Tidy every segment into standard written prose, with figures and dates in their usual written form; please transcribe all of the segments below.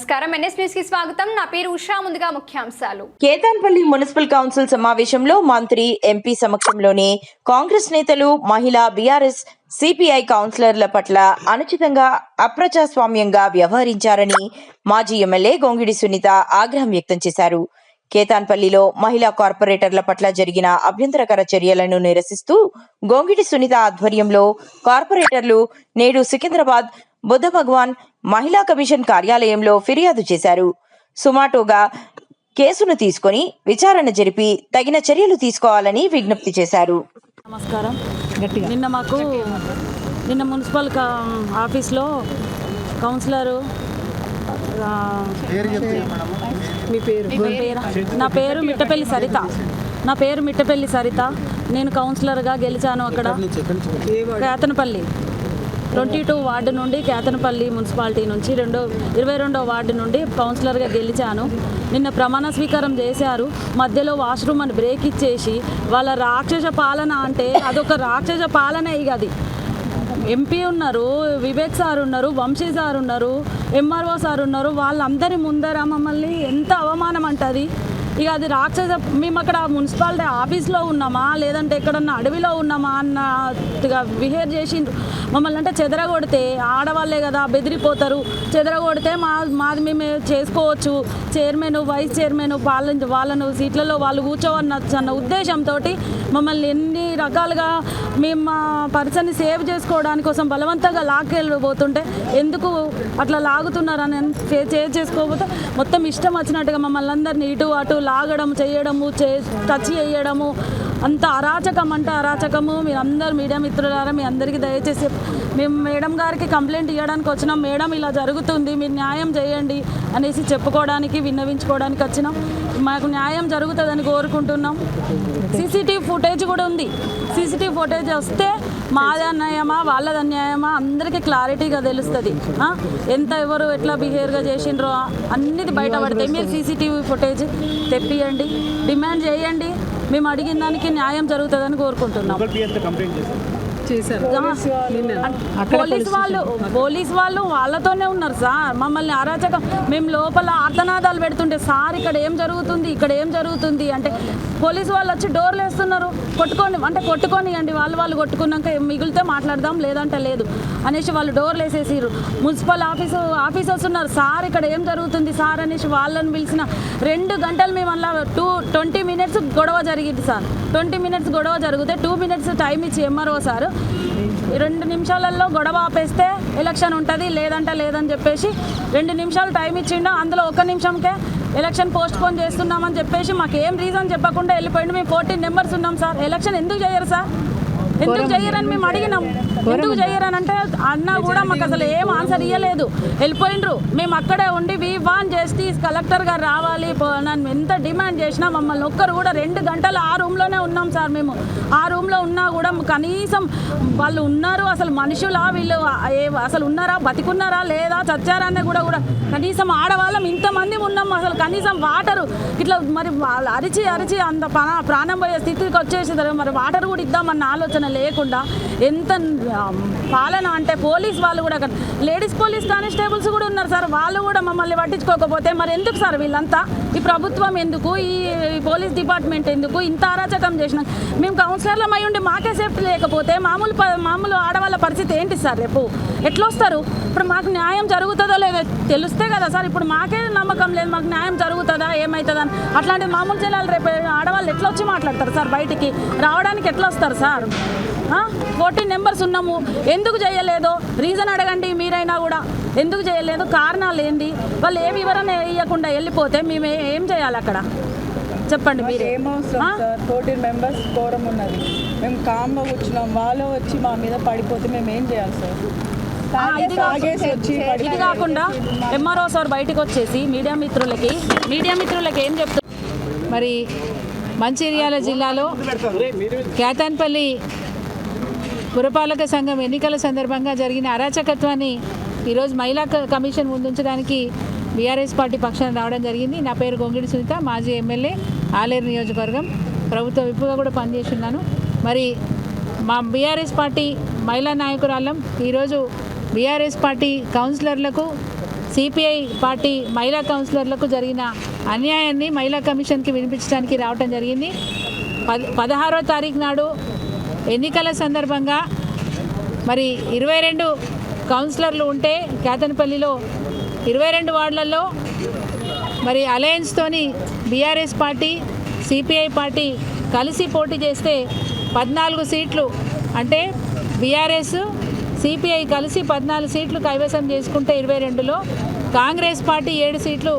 నమస్కారం NS news కి స్వాగతం. నా పేరు ఉషా. ముందుగా ముఖ్యాంశాలు. కేతాన్పల్లి మున్సిపల్ కౌన్సిల్ సమావేశంలో మంత్రి ఎంపీ సమక్షంలోనే కాంగ్రెస్ నేతలు, మహిళా, బీఆర్ఎస్, సిపిఐ కౌన్సిలర్ల పట్ల అనుచితంగా, అప్రజాస్వామ్యంగా వ్యవహరించారని మాజీ ఎమ్మెల్యే గొంగిడి సునీత ఆగ్రహం వ్యక్తం చేశారు. కేతాన్పల్లిలో మహిళా కార్పొరేటర్ల పట్ల జరిగిన అభ్యంతరకర చర్యలను నిరసిస్తూ గొంగిడి సునీత ఆధ్వర్యంలో కార్పొరేటర్లు నేడు సికింద్రాబాద్ బుద్ధ భగవాన్ మహిళా కమిషన్ కార్యాలయంలో ఫిర్యాదు చేశారు. సుమాటోగా కేసును తీసుకొని విచారణ జరిపి తగిన చర్యలు తీసుకోవాలని విజ్ఞప్తి చేశారు. నమస్కారం. నిన్న మున్సిపల్ ఆఫీస్లో కౌన్సిలరు నా పేరు మిట్టపల్లి సరిత. నేను కౌన్సిలర్గా గెలిచాను అక్కడ కేతనపల్లి 22 వార్డు నుండి, కేతనపల్లి మున్సిపాలిటీ నుంచి 22వ వార్డు నుండి కౌన్సిలర్గా గెలిచాను. నిన్న ప్రమాణ స్వీకారం చేశారు. మధ్యలో వాష్రూమ్ అని బ్రేక్ ఇచ్చేసి వాళ్ళ రాక్షస పాలన అంటే అదొక రాక్షస పాలన. ఇక అది ఎంపీ ఉన్నారు, వివేక్ సార్ ఉన్నారు, వంశీ సార్ ఉన్నారు, ఎంఆర్ఓ సార్ ఉన్నారు. వాళ్ళందరి ముందర మమ్మల్ని ఎంత అవమానం అంటది. ఇక అది రాక్షస. మేము అక్కడ మున్సిపాలిటీ ఆఫీస్లో ఉన్నామా లేదంటే ఎక్కడన్నా అడవిలో ఉన్నామా అన్నట్టుగా బిహేవ్ చేసిండ్రు మమ్మల్ని. అంటే చెదరగొడితే ఆడవాళ్ళే కదా, బెదిరిపోతారు. చెదరగొడితే మాది మేము చేసుకోవచ్చు, చైర్మన్, వైస్ చైర్మన్ వాళ్ళను సీట్లలో వాళ్ళు కూర్చోవన్న ఉద్దేశంతో మమ్మల్ని ఎన్ని రకాలుగా మేము మా పర్సన్ని సేవ్ చేసుకోవడానికి కోసం బలవంతంగా లాక్కెళ్ళిపోతుంటే ఎందుకు అట్లా లాగుతున్నారని సేవ్ చేసుకోకపోతే మొత్తం ఇష్టం వచ్చినట్టుగా మమ్మల్ని అందరినీ ఇటు అటు లాగడం, చేయడము, టచ్ చేయడము, అంత అరాచకం అంటే అరాచకము. మీరు అందరు మీడియా మిత్రులారా, మీ అందరికీ దయచేసి మేము మేడం గారికి కంప్లైంట్ ఇవ్వడానికి వచ్చినాం. మేడం ఇలా జరుగుతుంది, మీరు న్యాయం చేయండి అనేసి చెప్పుకోవడానికి, విన్నవించుకోవడానికి వచ్చినాం. మాకు న్యాయం జరుగుతుందని కోరుకుంటున్నాం. సీసీటీవీ ఫుటేజ్ కూడా ఉంది. సీసీటీవీ ఫుటేజ్ వస్తే మాది అన్యాయమా వాళ్ళది అన్యాయమా అందరికీ క్లారిటీగా తెలుస్తుంది. ఎంత ఎవరు ఎట్లా బిహేవ్గా చేసిండ్రో అన్నిది బయటపడతాయి. మీరు సీసీటీవీ ఫుటేజ్ తెప్పియండి, డిమాండ్ చేయండి. మేము అడిగిన దానికి న్యాయం జరుగుతుందని కోరుకుంటున్నాం. పోలీస్ వాళ్ళు వాళ్ళతోనే ఉన్నారు సార్. మమ్మల్ని అరాచకం, మేము లోపల ఆర్తనాదాలు పెడుతుంటే సార్ ఇక్కడ ఏం జరుగుతుంది అంటే పోలీసు వాళ్ళు వచ్చి డోర్లు వేస్తున్నారు. కొట్టుకోనియండి, వాళ్ళు కొట్టుకున్నాక మిగిలితే మాట్లాడదాం లేదంటే లేదు అనేసి వాళ్ళు డోర్లు వేసేసారు. మున్సిపల్ ఆఫీసర్స్ ఉన్నారు. సార్ ఇక్కడ ఏం జరుగుతుంది సార్ అనేసి వాళ్ళని పిలిచిన 2 గంటలు మేము అలా 20 మినిట్స్ గొడవ జరిగింది సార్. 20 మినిట్స్ గొడవ జరిగితే 2 మినిట్స్ టైం ఇచ్చి ఎంఆర్ఓ సార్ 2 నిమిషాలలో గొడవ ఆపేస్తే ఎలక్షన్ ఉంటుంది లేదంటే లేదని చెప్పేసి 2 నిమిషాలు టైం ఇచ్చిండు. అందులో 1 నిమిషంకే ఎలక్షన్ పోస్ట్ పోన్ చేస్తున్నామని చెప్పేసి మాకు ఏం రీజన్ చెప్పకుండా వెళ్ళిపోయిండు. మేము 14 మెంబర్స్ ఉన్నాం సార్. ఎలక్షన్ ఎందుకు చేయరు సార్? ఎందుకు చేయరని మేము అడిగినాం. ఎందుకు చేయరని అంటే అన్నా కూడా మాకు అసలు ఏం ఆన్సర్ ఇవ్వలేదు, వెళ్ళిపోయిండ్రు. మేము అక్కడే ఉండి వి వాన్ జస్టిస్, కలెక్టర్ గారు రావాలి నన్ను ఎంత డిమాండ్ చేసినా మమ్మల్ని ఒక్కరు కూడా 2 గంటలు ఆ రూమ్లోనే ఉన్నాం సార్. మేము ఆ రూమ్లో ఉన్నా కూడా కనీసం వాళ్ళు ఉన్నారు, అసలు మనుషులా వీళ్ళు, అసలు ఉన్నారా, బతికున్నారా లేదా, చచ్చారా అన్న కూడా కనీసం ఆడవాళ్ళం ఇంతమంది ఉన్నాం. అసలు కనీసం వాటరు ఇట్లా మరి అరిచి అంత ప్రాణం పోయే స్థితికి వచ్చేసి మరి వాటర్ కూడా ఇద్దామన్న ఆలోచన లేకుండా ఎంత పాలన అంటే పోలీస్ వాళ్ళు కూడా, లేడీస్ పోలీస్ కానిస్టేబుల్స్ కూడా ఉన్నారు సార్. వాళ్ళు కూడా మమ్మల్ని పట్టించుకోకపోతే మరి ఎందుకు సార్ వీళ్ళంతా? ఈ ప్రభుత్వం ఎందుకు, ఈ పోలీస్ డిపార్ట్మెంట్ ఎందుకు ఇంత అరాచకం చేసిన? మేము కౌన్సిలర్లం అయి ఉండి మాకే సేఫ్టీ లేకపోతే మామూలు ఆడవాళ్ళ పరిస్థితి ఏంటి సార్? రేపు ఎట్లా వస్తారు? ఇప్పుడు మాకు న్యాయం జరుగుతుందో లేదో తెలుస్తే కదా సార్. ఇప్పుడు మాకే నమ్మకం లేదు, మాకు న్యాయం జరుగుతుందా ఏమవుతుందని. అట్లాంటి మామూలు జిల్లాలు రేపు ఆడవాళ్ళు ఎట్లా వచ్చి మాట్లాడతారు సార్? బయటికి రావడానికి ఎట్లా వస్తారు సార్? 14 మెంబర్స్ ఉన్నాము. ఎందుకు చేయలేదో రీజన్ అడగండి మీరైనా కూడా. ఎందుకు చేయలేదు, కారణాలు ఏంది? వాళ్ళు ఏ వివరణ ఇవ్వకుండా వెళ్ళిపోతే మేము ఏం చేయాలి అక్కడ చెప్పండి మీరు? 14 మెంబర్స్ కోరం ఉన్నది, మేము కామ్గా కూర్చున్నాం. వాళ్ళు వచ్చి మా మీద పడిపోతే మేము ఏం చేయాలి సార్? ఇది కాకుండా ఎంఆర్ఓ సార్ బయటకు వచ్చేసి మీడియా మిత్రులకి ఏం చెప్తారు? మరి మంచిర్యాల జిల్లాలో కేతాన్పల్లి పురపాలక సంఘం ఎన్నికల సందర్భంగా జరిగిన అరాచకత్వాన్ని ఈరోజు మహిళా కమిషన్ ముందుంచడానికి బీఆర్ఎస్ పార్టీ పక్షాన రావడం జరిగింది. నా పేరు గొంగిడి సునీత, మాజీ ఎమ్మెల్యే, ఆలేరు నియోజకవర్గం, ప్రభుత్వ విప్పుగా కూడా పనిచేస్తున్నాను. మరి మా బీఆర్ఎస్ పార్టీ మహిళా నాయకురాళ్ళం ఈరోజు బీఆర్ఎస్ పార్టీ కౌన్సిలర్లకు సిపిఐ పార్టీ మహిళా కౌన్సిలర్లకు జరిగిన అన్యాయాన్ని మహిళా కమిషన్కి వినిపించడానికి రావటం జరిగింది. 16వ తారీఖు నాడు ఎన్నికల సందర్భంగా మరి 22 కౌన్సిలర్లు ఉంటే కేతనపల్లిలో 22 వార్డులలో మరి అలయన్స్తోని బీఆర్ఎస్ పార్టీ సిపిఐ పార్టీ కలిసి పోటీ చేస్తే 14 సీట్లు అంటే బీఆర్ఎస్ సిపిఐ కలిసి 14 సీట్లు కైవసం చేసుకుంటే 22లో కాంగ్రెస్ పార్టీ 7 సీట్లు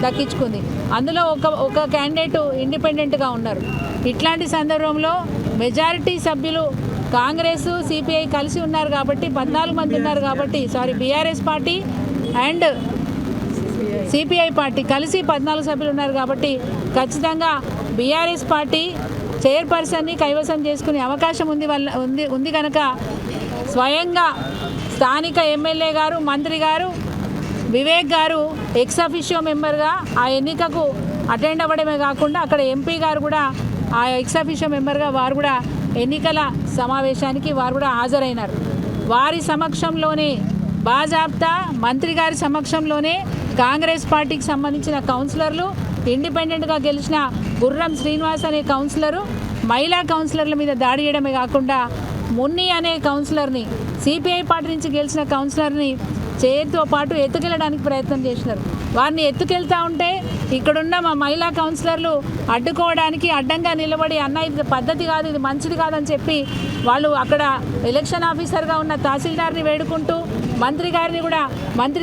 దక్కించుకుంది. అందులో ఒక క్యాండిడేట్ ఇండిపెండెంట్గా ఉన్నారు. ఇట్లాంటి సందర్భంలో మెజారిటీ సభ్యులు కాంగ్రెస్ సిపిఐ కలిసి ఉన్నారు కాబట్టి 14 మంది ఉన్నారు కాబట్టి BRS party and CPI party కలిసి 14 సభ్యులు ఉన్నారు కాబట్టి ఖచ్చితంగా బీఆర్ఎస్ పార్టీ చైర్పర్సన్ని కైవసం చేసుకునే అవకాశం ఉంది కనుక స్వయంగా స్థానిక ఎమ్మెల్యే గారు మంత్రి గారు వివేక్ గారు ఎక్స్ అఫిషియో మెంబర్గా ఆ ఎన్నికకు అటెండ్ అవ్వడమే కాకుండా అక్కడ ఎంపీ గారు కూడా ఆ ఎక్స్ అఫిషియో మెంబర్గా వారు కూడా ఎన్నికల సమావేశానికి వారు కూడా హాజరైనారు. వారి సమక్షంలోనే బాజాబ్తా మంత్రి గారి సమక్షంలోనే కాంగ్రెస్ పార్టీకి సంబంధించిన కౌన్సిలర్లు ఇండిపెండెంట్గా గెలిచిన గుర్రం శ్రీనివాస్ అనే కౌన్సిలరు మహిళా కౌన్సిలర్ల మీద దాడి చేయడమే కాకుండా మున్ని అనే కౌన్సిలర్ని సిపిఐ పార్టీ నుంచి గెలిచిన కౌన్సిలర్ని చేతితో పాటు ఎత్తుకెళ్ళడానికి ప్రయత్నం చేసినారు. వారిని ఎత్తుకెళ్తా ఉంటే ఇక్కడున్న మా మహిళా కౌన్సిలర్లు అడ్డుకోవడానికి అడ్డంగా నిలబడి అన్న ఇది పద్ధతి కాదు, ఇది మంచిది కాదని చెప్పి వాళ్ళు అక్కడ ఎలక్షన్ ఆఫీసర్గా ఉన్న తహసీల్దార్ని వేడుకుంటూ మంత్రి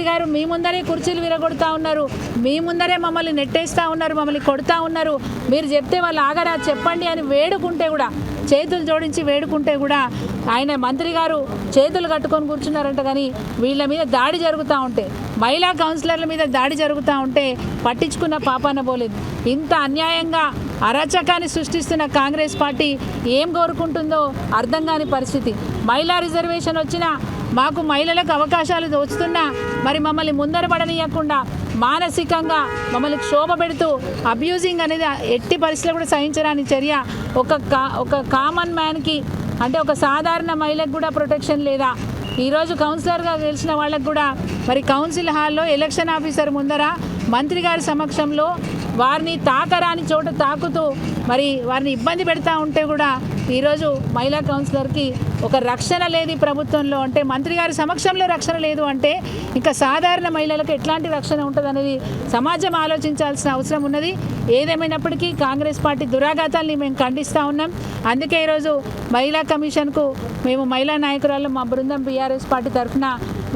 గారు మీ ముందరే కుర్చీలు విరగొడతా ఉన్నారు, మీ ముందరే మమ్మల్ని నెట్టేస్తూ ఉన్నారు, మమ్మల్ని కొడతా ఉన్నారు, మీరు చెప్తే వాళ్ళు ఆగరా చెప్పండి అని వేడుకుంటే కూడా చేతులు జోడించి వేడుకుంటే కూడా ఆయన మంత్రి గారు చేతులు కట్టుకొని కూర్చున్నారంట. కానీ వీళ్ళ మీద దాడి జరుగుతూ ఉంటే మహిళా కౌన్సిలర్ల మీద దాడి జరుగుతూ ఉంటే పట్టించుకున్న పాపాన పోలేదు. ఇంత అన్యాయంగా అరాచకాన్ని సృష్టిస్తున్న కాంగ్రెస్ పార్టీ ఏం కోరుకుంటుందో అర్థం కాని పరిస్థితి. మహిళా రిజర్వేషన్ వచ్చినా మాకు మహిళలకు అవకాశాలు వస్తున్నా మరి మమ్మల్ని ముందర పడనీయకుండా మానసికంగా మమ్మల్ని క్షోభ పెడుతూ అబ్యూజింగ్ అనేది ఎట్టి పరిస్థితుల్లో కూడా సహించరాని చర్య. ఒక కామన్ మ్యాన్కి అంటే ఒక సాధారణ మహిళకు కూడా ప్రొటెక్షన్ లేదా? ఈరోజు కౌన్సిలర్గా గెలిచిన వాళ్ళకు కూడా మరి కౌన్సిల్ హాల్లో ఎలక్షన్ ఆఫీసర్ ముందర మంత్రి గారి సమక్షంలో వారిని తాకరాని చోట తాకుతూ మరి వారిని ఇబ్బంది పెడతా ఉంటే కూడా ఈరోజు మహిళా కౌన్సిలర్కి ఒక రక్షణ లేదు ఈ ప్రభుత్వంలో. అంటే మంత్రి గారి సమక్షంలో రక్షణ లేదు అంటే ఇంకా సాధారణ మహిళలకు ఎట్లాంటి రక్షణ ఉంటుంది అనేది సమాజం ఆలోచించాల్సిన అవసరం ఉన్నది. ఏదేమైనప్పటికీ కాంగ్రెస్ పార్టీ దురాఘాతాల్ని మేము ఖండిస్తూ ఉన్నాం. అందుకే ఈరోజు మహిళా కమిషన్కు మేము మహిళా నాయకురాలు మా బృందం బీఆర్ఎస్ పార్టీ తరఫున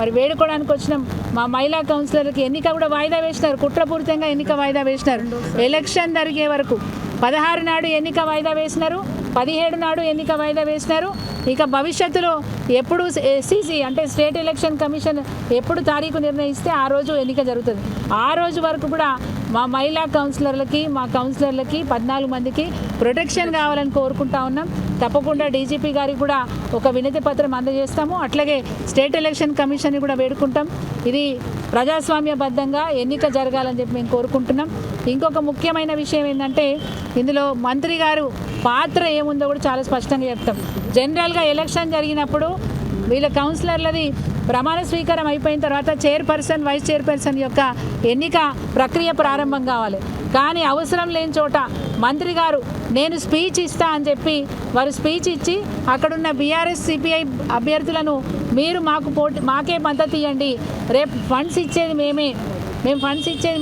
మరి వేడుకోవడానికి వచ్చినాం. మా మహిళా కౌన్సిలర్కి ఎన్నిక కూడా వాయిదా వేసినారు, కుట్రపూరితంగా ఎన్నిక వాయిదా వేసినారు. ఎలక్షన్ జరిగే వరకు 16 నాడు ఎన్నిక వాయిదా వేసినారు, 17 నాడు ఎన్నిక వాయిదా వేసినారు. ఇక భవిష్యత్తులో ఎప్పుడు ఎస్సీసీ అంటే స్టేట్ ఎలక్షన్ కమిషన్ ఎప్పుడు తారీఖు నిర్ణయిస్తే ఆ రోజు ఎన్నిక జరుగుతుంది. ఆ రోజు వరకు కూడా మా మహిళా కౌన్సిలర్లకి మా కౌన్సిలర్లకి 14 మందికి ప్రొటెక్షన్ కావాలని కోరుకుంటా ఉన్నాం. తప్పకుండా డీజీపీ గారికి కూడా ఒక వినతి పత్రం అందజేస్తాము. అట్లాగే స్టేట్ ఎలక్షన్ కమిషన్ని కూడా వేడుకుంటాం. ఇది ప్రజాస్వామ్యబద్ధంగా ఎన్నిక జరగాలని చెప్పి మేము కోరుకుంటున్నాం. ఇంకొక ముఖ్యమైన విషయం ఏంటంటే ఇందులో మంత్రి గారు పాత్ర ఏముందో కూడా చాలా స్పష్టంగా చెప్తాం. జనరల్గా ఎలక్షన్ జరిగినప్పుడు వీళ్ళ కౌన్సిలర్లది ప్రమాణ స్వీకారం అయిపోయిన తర్వాత చైర్పర్సన్ వైస్ చైర్పర్సన్ యొక్క ఎన్నిక ప్రక్రియ ప్రారంభం కావాలి. కానీ అవసరం లేని చోట మంత్రి గారు నేను స్పీచ్ ఇస్తా అని చెప్పి వారు స్పీచ్ ఇచ్చి అక్కడున్న బీఆర్ఎస్ సిపిఐ అభ్యర్థులను మీరు మాకే మద్దతు ఇవ్వండి, రేపు ఫండ్స్ ఇచ్చేది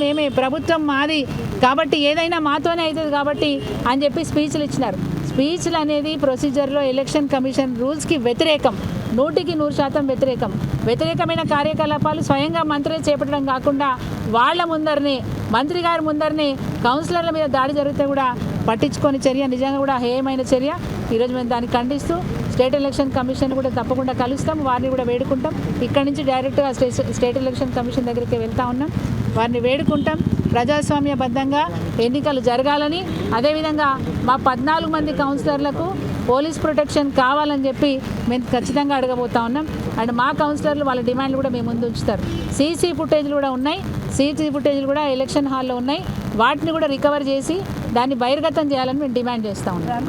మేమే, ప్రభుత్వం మాది కాబట్టి ఏదైనా మాతోనే అవుతుంది కాబట్టి అని చెప్పి స్పీచ్లు ఇచ్చినారు. స్పీచ్లు అనేది ప్రొసీజర్లో ఎలక్షన్ కమిషన్ రూల్స్కి వ్యతిరేకం, 100% వ్యతిరేకమైన కార్యకలాపాలు స్వయంగా మంత్రి చేపట్టడం కాకుండా వాళ్ళ ముందరనే మంత్రి గారి ముందరనే కౌన్సిలర్ల మీద దాడి జరిగితే కూడా పట్టించుకొని చర్య నిజంగా కూడా హేయమైన చర్య. ఈరోజు మేము దాన్ని ఖండిస్తూ స్టేట్ ఎలక్షన్ కమిషన్ కూడా తప్పకుండా కలుస్తాం, వారిని కూడా వేడుకుంటాం. ఇక్కడి నుంచి డైరెక్ట్గా స్టేట్ ఎలక్షన్ కమిషన్ దగ్గరికి వెళ్తా ఉన్నాం, వారిని వేడుకుంటాం. ప్రజాస్వామ్యబద్ధంగా ఎన్నికలు జరగాలని, అదేవిధంగా మా 14 మంది కౌన్సిలర్లకు పోలీస్ ప్రొటెక్షన్ కావాలని చెప్పి మేము ఖచ్చితంగా అడగబోతా ఉన్నాం. అండ్ మా కౌన్సిలర్లు వాళ్ళ డిమాండ్లు కూడా మేము ముందు ఉంచుతారు. సీసీ ఫుటేజ్లు కూడా ఉన్నాయి, సీసీ ఫుటేజ్లు కూడా ఎలక్షన్ హాల్లో ఉన్నాయి, వాటిని కూడా రికవర్ చేసి దాన్ని బహిర్గతం చేయాలని మేము డిమాండ్ చేస్తూ ఉన్నాం.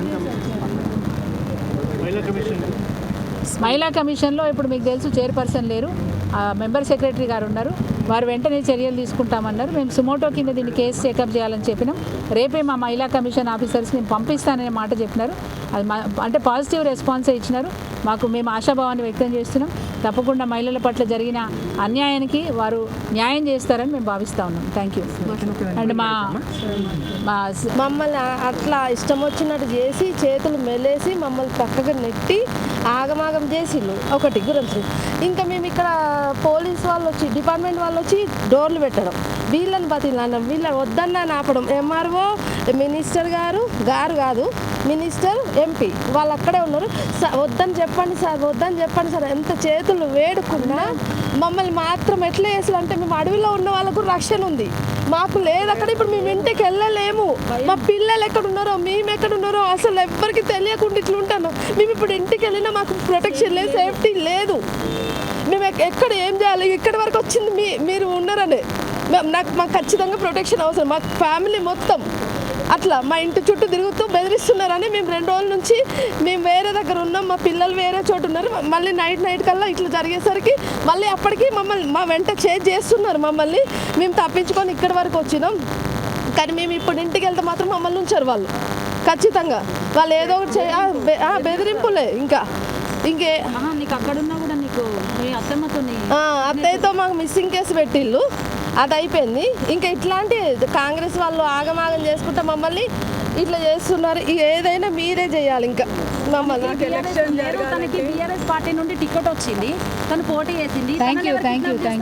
మహిళా కమిషన్లో ఇప్పుడు మీకు తెలుసు చైర్పర్సన్ లేరు, మెంబర్ సెక్రటరీ గారు ఉన్నారు. వారు వెంటనే చర్యలు తీసుకుంటామన్నారు. మేము సుమోటో కింద దీన్ని కేసు టేకప్ చేయాలని చెప్పినాం. రేపే మా మహిళా కమిషన్ ఆఫీసర్స్ నేను పంపిస్తాననే మాట చెప్పినారు. అది అంటే పాజిటివ్ రెస్పాన్సే ఇచ్చినారు. మేము ఆశాభావాన్ని వ్యక్తం చేస్తున్నాం. తప్పకుండా మహిళల పట్ల జరిగిన అన్యాయానికి వారు న్యాయం చేస్తారని మేము భావిస్తూ ఉన్నాం. Thank you. అండ్ మమ్మల్ని అట్లా ఇష్టం వచ్చినట్టు చేసి చేతులు మెలేసి మమ్మల్ని పక్కగా నెట్టి ఆగమాగం చేసిండు ఒకటి గురించి. ఇంకా మేము ఇక్కడ పోలీస్ వాళ్ళు వచ్చి డిపార్ట్మెంట్ వాళ్ళు వచ్చి డోర్లు పెట్టడం, వీళ్ళని బతిలాడడం, వీళ్ళని వద్దన్నా ఆపడం. ఎంఆర్ఓ మినిస్టర్ గారు కాదు మినిస్టర్ ఎంపీ వాళ్ళు అక్కడే ఉన్నారు. వద్దని చెప్పండి సార్, వద్దని చెప్పండి సార్. ఎంత చేతులు వేడుకున్నా మమ్మల్ని మాత్రం ఎట్లా చేసారు అంటే మేము అడవిలో ఉన్న వాళ్ళకు రక్షణ ఉంది, మాకు లేదు అక్కడ. ఇప్పుడు మేము ఇంటికి వెళ్ళలేము. మా పిల్లలు ఎక్కడ ఉన్నారో మేము ఎక్కడ ఉన్నారో అసలు ఎవ్వరికి తెలియకుండా ఇట్లా ఉంటాను. మేము ఇప్పుడు ఇంటికి వెళ్ళినా మాకు ప్రొటెక్షన్ లేదు, సేఫ్టీ లేదు. మేము ఎక్కడ ఏం చేయాలి? ఇక్కడి వరకు వచ్చింది మీరు ఉన్నారని మాకు ఖచ్చితంగా ప్రొటెక్షన్ అవసరం. మా ఫ్యామిలీ మొత్తం అట్లా మా ఇంటి చుట్టూ తిరుగుతూ బెదిరిస్తున్నారని మేము 2 రోజుల నుంచి మేము వేరే దగ్గర ఉన్నాం. మా పిల్లలు వేరే చోటు ఉన్నారు. మళ్ళీ నైట్ కల్లా ఇట్లా జరిగేసరికి మళ్ళీ అప్పటికి మమ్మల్ని మా వెంట చేజ్ చేస్తున్నారు. మమ్మల్ని మేము తప్పించుకొని ఇక్కడి వరకు వచ్చినాం. కానీ మేము ఇప్పుడు ఇంటికి వెళ్తే మాత్రం మమ్మల్ని ఉంచారు వాళ్ళు ఖచ్చితంగా. వాళ్ళు ఏదో ఒకటి బెదిరింపులే. ఇంకే నీకు అక్కడున్నా కూడా నీకు మీ అత్తయ్యతో మాకు మిస్సింగ్ కేసు పెట్టిళ్ళు, అది అయిపోయింది. ఇంకా ఇట్లాంటి కాంగ్రెస్ వాళ్ళు ఆగమాగం చేసుకుంటే మమ్మల్ని ఇట్లా చేస్తున్నారు. ఏదైనా మీరే చేయాలి. ఇంకా మమ్మల్ని తనకి బీఆర్ఎస్ పార్టీ నుండి టికెట్ వచ్చింది, తను పోటీ చేసింది. Thank you.